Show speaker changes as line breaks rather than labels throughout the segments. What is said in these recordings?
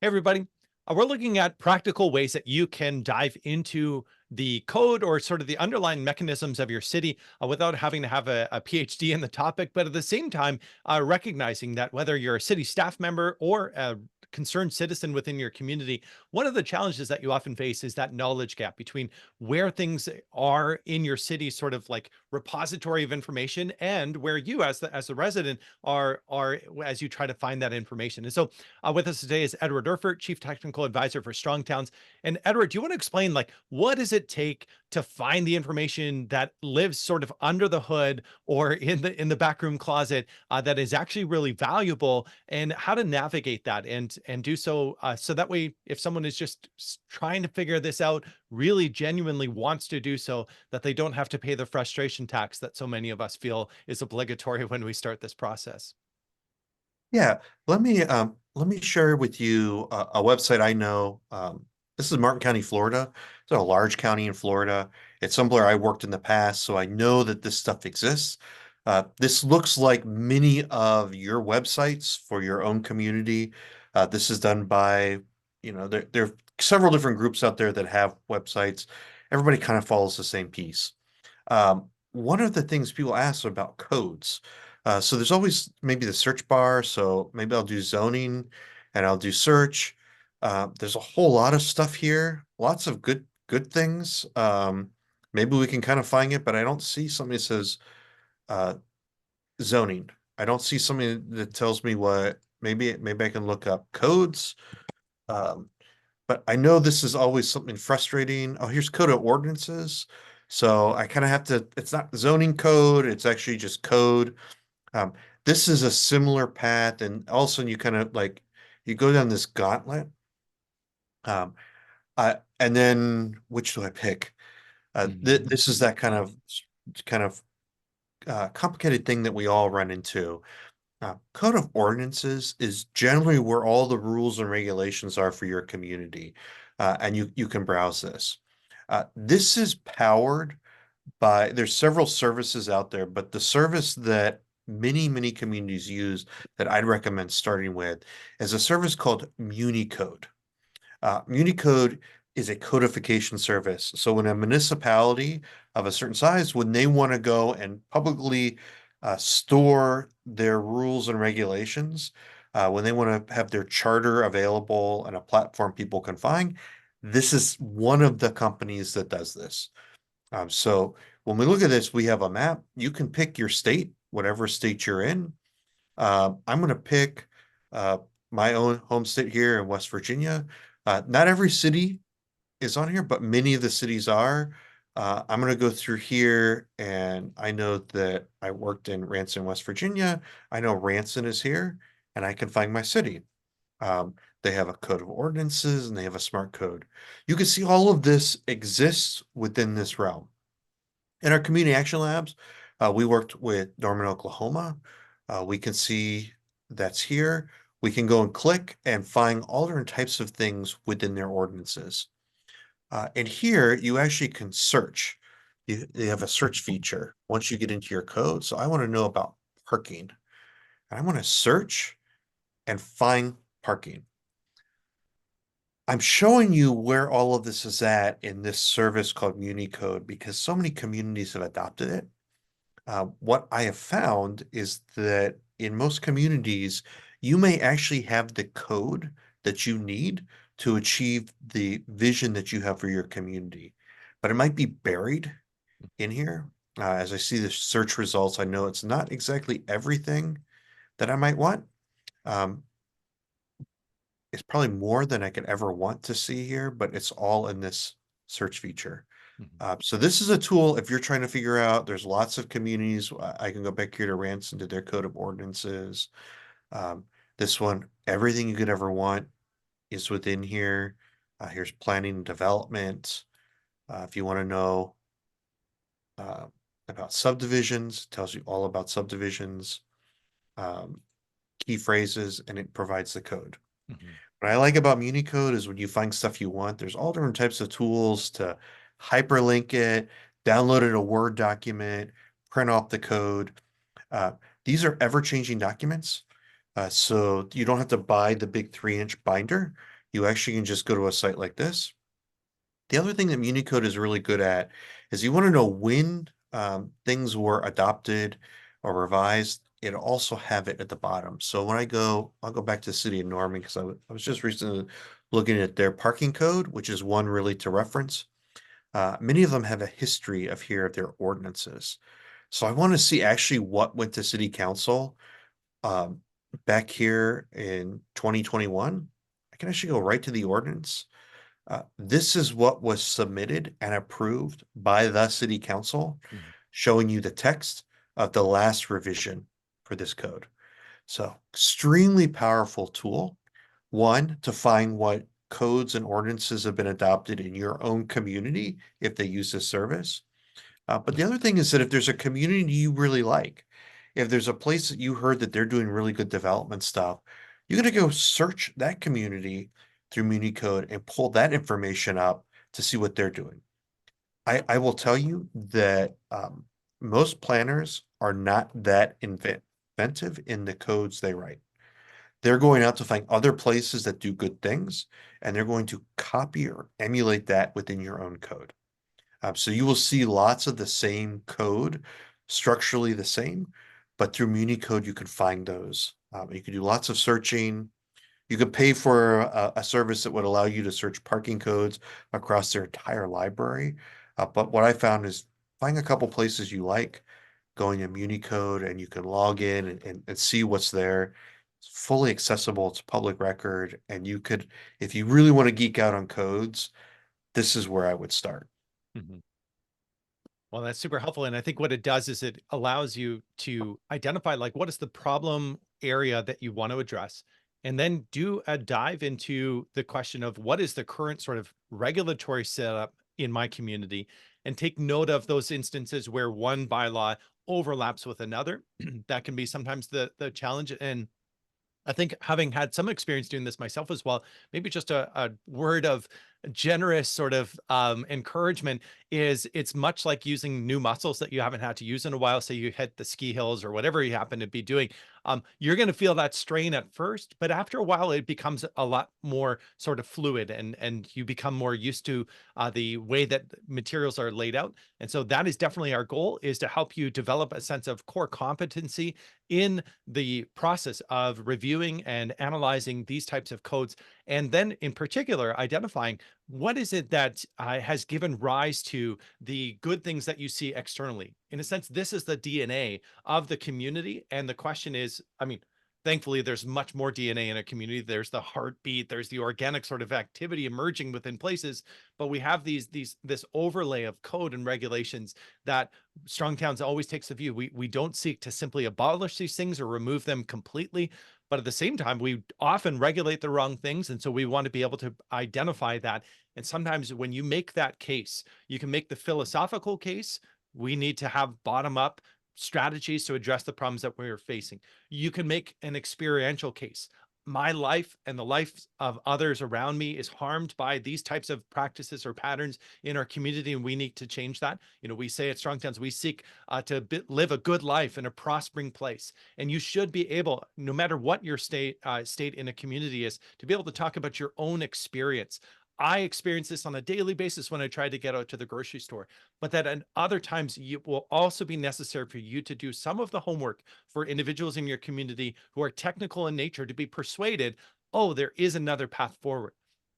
Hey, everybody. We're looking at practical ways that you can dive into the code or sort of the underlying mechanisms of your city without having to have a PhD in the topic, but at the same time, recognizing that whether you're a city staff member or a concerned citizen within your community, one of the challenges that you often face is that knowledge gap between where things are in your city, sort of like repository of information, and where you, as the resident, are as you try to find that information. And so, with us today is Edward Erfurt, Chief Technical Advisor for Strong Towns. And Edward, do you want to explain, like, what does it take to find the information that lives sort of under the hood or in the backroom closet that is actually really valuable, and how to navigate that and do so so that way, if someone is just trying to figure this out, really genuinely wants to do so, that they don't have to pay the frustration tax that so many of us feel is obligatory when we start this process.
Yeah, let me share with you a website I know. This is Martin County, Florida. It's a large county in Florida. It's somewhere I worked in the past, so I know that this stuff exists. This looks like many of your websites for your own community. This is done by, there are several different groups out there that have websites. Everybody kind of follows the same piece. One of the things people ask about codes. So there's always maybe the search bar. So maybe I'll do zoning and I'll do search. There's a whole lot of stuff here, lots of good things. Maybe we can kind of find it, but I don't see something that says uh, zoning. I don't see something that tells me what. Maybe I can look up codes. Um, but I know this is always something frustrating. Oh, here's code of ordinances. So I kind of have to, it's not zoning code, it's actually just code. Um, this is a similar path, and all of a sudden you kind of like you go down this gauntlet. Um, and then which do I pick?
Mhm.
This is that kind of complicated thing that we all run into. Code of ordinances is generally where all the rules and regulations are for your community, and you can browse this. This is powered by, there's several services out there, but the service that many communities use that I'd recommend starting with is a service called Municode. Municode is a codification service. So when a municipality of a certain size, when they want to go and publicly store their rules and regulations, when they want to have their charter available and a platform people can find, this is one of the companies that does this. So when we look at this, we have a map. You can pick your state, whatever state you're in. I'm going to pick uh, my own home state here in West Virginia. Not every city is on here, but many of the cities are. I'm going to go through here, and I know that I worked in Ranson, West Virginia. I know Ranson is here, and I can find my city. They have a code of ordinances and they have a smart code. You can see all of this exists within this realm. In our community action labs, we worked with Norman, Oklahoma. We can see that's here. We can go and click and find all different types of things within their ordinances. And here you actually can search. They have a search feature once you get into your code. So I want to know about parking. And I want to search and find parking. I'm showing you where all of this is at in this service called Municode because so many communities have adopted it. What I have found is that in most communities, you may actually have the code that you need to achieve the vision that you have for your community, but it might be buried in here. As I see the search results, I know it's not exactly everything that I might want. Um, it's probably more than I could ever want to see here, but it's all in this search feature.
Mhm.
So this is a tool if you're trying to figure out, there's lots of communities. I can go back here to Ranson to their code of ordinances. Um, this one, everything you could ever want is within here. Here's planning and development. If you want to know uh, about subdivisions, tells you all about subdivisions, um, key phrases, and it provides the code.
Mhm.
What I like about Municode is when you find stuff you want, there's all different types of tools to hyperlink it, download it a Word document, print off the code. Uh, these are ever-changing documents, so you don't have to buy the big 3-inch binder. You actually can just go to a site like this. The other thing that Municode is really good at is you want to know when things were adopted or revised. It'll also have it at the bottom. So when I'll go back to the city of Norman because I was just recently looking at their parking code, which is one really to reference. Many of them have a history of here of their ordinances. So I want to see actually what went to city council um, back here in 2021. I can actually go right to the ordinance. This is what was submitted and approved by the city council,
Mhm.
showing you the text of the last revision for this code. So extremely powerful tool. One, to find what codes and ordinances have been adopted in your own community if they use this service. But the other thing is that if there's a community you really like, if there's a place that you heard that they're doing really good development stuff, you're going to go search that community through Municode and pull that information up to see what they're doing. I will tell you that most planners are not that inventive in the codes they write. They're going out to find other places that do good things, and they're going to copy or emulate that within your own code. So you will see lots of the same code, structurally the same, but through Municode you can find those. You can do lots of searching. You could pay for a service that would allow you to search parking codes across their entire library. But what I found is find a couple places you like, going to Municode, and you can log in and see what's there. It's fully accessible. It's public record, and you could, if you really want to geek out on codes, this is where I would start.
Mhm. Well, that's super helpful. And I think what it does is it allows you to identify like what is the problem area that you want to address, and then do a dive into the question of what is the current sort of regulatory setup in my community, and take note of those instances where one bylaw overlaps with another. That can be sometimes the challenge. And I think having had some experience doing this myself as well, maybe just a word of generous sort of encouragement is it's much like using new muscles that you haven't had to use in a while. Say you hit the ski hills or whatever you happen to be doing. You're going to feel that strain at first, but after a while, it becomes a lot more sort of fluid, and you become more used to the way that materials are laid out. And so that is definitely our goal, is to help you develop a sense of core competency in the process of reviewing and analyzing these types of codes, and then in particular identifying what is it that has given rise to the good things that you see externally. In a sense, this is the DNA of the community, and the question is, I mean, thankfully there's much more DNA in a community. There's the heartbeat, there's the organic sort of activity emerging within places, but we have this overlay of code and regulations that Strong Towns always takes the view. We don't seek to simply abolish these things or remove them completely, but at the same time, we often regulate the wrong things. And so we want to be able to identify that. And sometimes when you make that case, you can make the philosophical case. We need to have bottom up strategies to address the problems that we're facing. You can make an experiential case. My life and the life of others around me is harmed by these types of practices or patterns in our community, and we need to change that. You know, we say at Strong Towns, we seek to live a good life in a prospering place. And you should be able, no matter what your state in a community is, to be able to talk about your own experience. I experience this on a daily basis when I try to get out to the grocery store, but that at other times it will also be necessary for you to do some of the homework for individuals in your community who are technical in nature to be persuaded, oh, there is another path forward.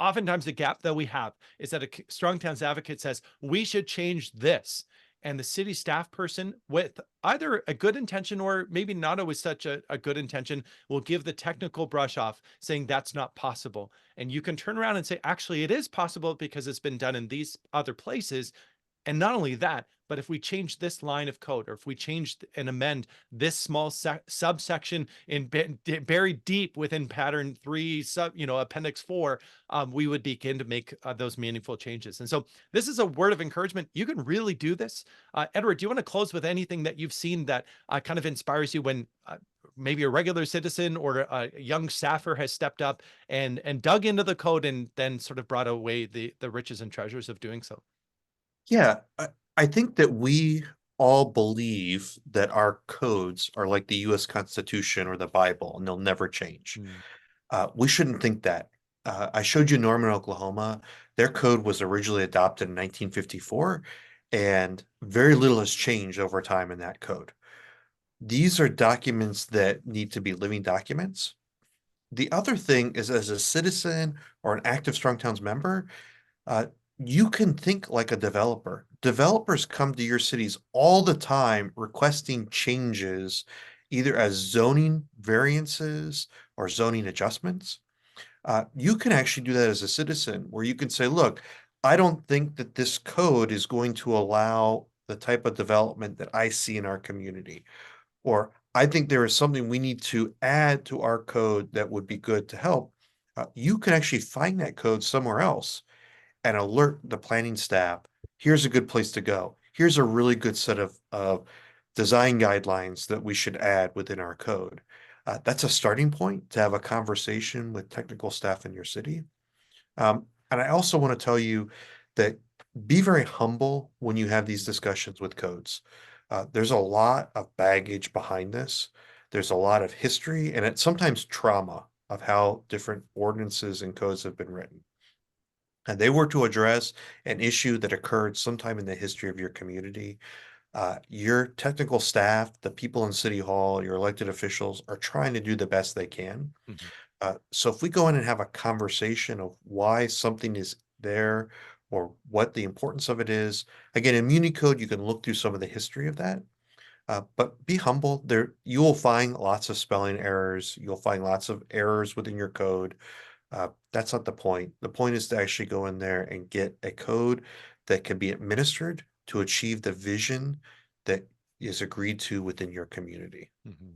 Oftentimes, the gap that we have is that a Strong Towns advocate says we should change this, and the city staff person with either a good intention or maybe not always such a good intention will give the technical brush off, saying that's not possible. And you can turn around and say, actually, it is possible because it's been done in these other places. And not only that, but if we change this line of code, or if we change and amend this small subsection in buried deep within pattern 3 appendix 4, we would begin to make those meaningful changes. And so this is a word of encouragement. You can really do this. Edward, do you want to close with anything that you've seen that kind of inspires you when maybe a regular citizen or a young staffer has stepped up and dug into the code and then sort of brought away the riches and treasures of doing so?
Yeah, I think that we all believe that our codes are like the US Constitution or the Bible and they'll never change.
Mm.
We shouldn't think that. I showed you Norman, Oklahoma. Their code was originally adopted in 1954, and very little has changed over time in that code. These are documents that need to be living documents. The other thing is, as a citizen or an active Strong Towns member, uh, you can think like a developer. Developers come to your cities all the time requesting changes, either as zoning variances or zoning adjustments. You can actually do that as a citizen, where you can say, look, I don't think that this code is going to allow the type of development that I see in our community. Or I think there is something we need to add to our code that would be good to help. You can actually find that code somewhere else and alert the planning staff. Here's a good place to go. Here's a really good set of design guidelines that we should add within our code. That's a starting point to have a conversation with technical staff in your city. And I also want to tell you that be very humble when you have these discussions with codes. There's a lot of baggage behind this. There's a lot of history and it's sometimes trauma of how different ordinances and codes have been written. And they were to address an issue that occurred sometime in the history of your community. Your technical staff, the people in City Hall, your elected officials are trying to do the best they can.
Mhm.
So if we go in and have a conversation of why something is there or what the importance of it is, again, in Municode, you can look through some of the history of that. But be humble. There, you will find lots of spelling errors. You'll find lots of errors within your code. That's not the point. The point is to actually go in there and get a code that can be administered to achieve the vision that is agreed to within your community.
Mhm.